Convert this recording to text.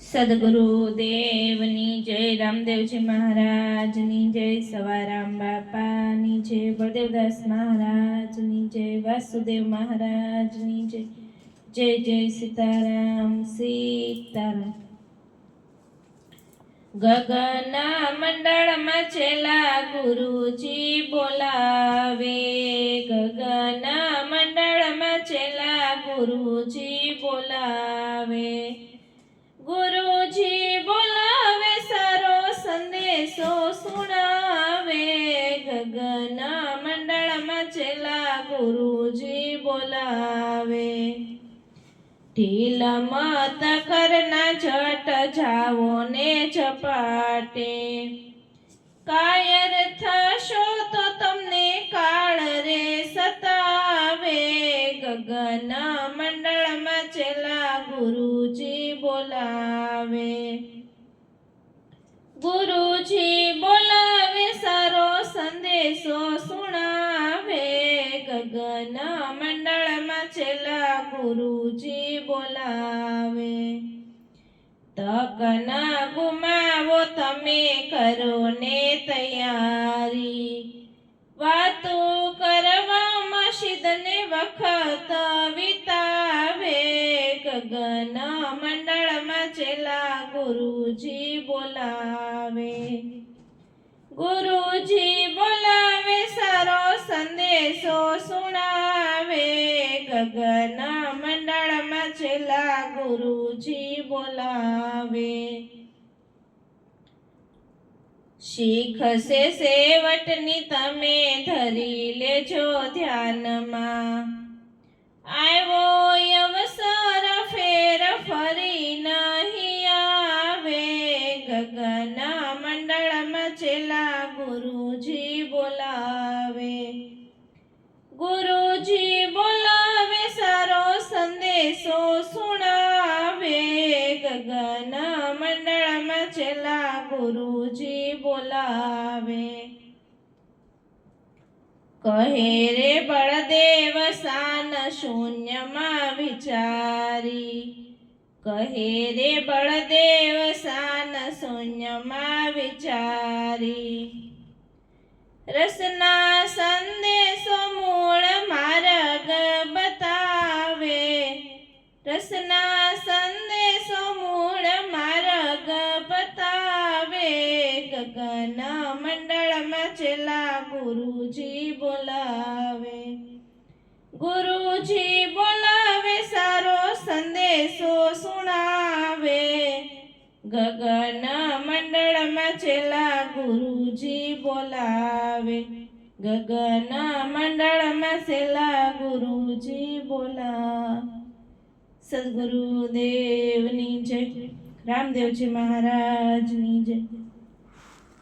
સદગુરુદેવની જય, રામદેવજી મહારાજની જય, સવારામ બાપાની જય, બળદેવદાસ મહારાજની જય, વાસુદેવ મહારાજની જય. જય જય સીતારામ સીતારામ. ગગના મંડળમાં છેલ્લા ગુરુજી બોલાવે, ગગના મંડળમાં છેલ્લા ગુરુજી બોલાવે, ગુરુજી બોલાવે સારો સંદેશો સુણાવે, ગગના મંડળમાં છેલ્લા ગુરુજી બોલાવે. ઢીલ મત કરના ઝટ જાવો ને ઝપાટે, કાયર થશો તો તમને કાળ રે સતાવે, ગગના મંડળમાં છેલ્લા ગુરુજી બોલાવે, ગુરુજી બોલાવે સારો સંદેશો સુણાવે, ગગના મંડળમાં છેલ્લા ગુરુજી બોલાવે. તક ના ગુમાવો તમે કરો ને તૈયારી, વાતો કરવામાં સિદ્ધને વખત વિતાવે, ગગના મંડળમાં છેલ્લા ગુરુજી બોલાવે, ગુરુજી બોલાવે સારો સંદેશો સુણાવે, ગગના મંડળમાં છેલ્લા ગુરુજી બોલાવે. શીખશે સેવટની તમે ધરી લેજો ધ્યાનમાં, આવ્યો અવસર ફેર ફરી નહીં આવે, ગગના મંડળમાં છેલ્લા ગુરુજી બોલાવે, ગુરુજી બોલાવે સારો સંદેશો સુણાવે, ગગના મંડળમાં છેલ્લા ગુરુજી બોલાવે. કહે રે બળદેવ સાન શૂન્યમાં વિચારી, કહે રે બળદેવ સાન શૂન્યમાં વિચારી, રસના સંદેશો મૂળ માર્ગ બતાવે, રસના સંદેશો મૂળ માર્ગ બતાવે, ગગના મંડળમાં છેલ્લા ગુરુજી બોલાવે, ગુરુજી બોલાવે સારો સંદેશો સુણાવે, ગગના મંડળમાં છેલ્લા ગુરુજી બોલાવે, ગગના મંડળમાં છેલ્લા ગુરુજી બોલાવે. સદગુરુદેવની જય, રામદેવજી મહારાજની જય.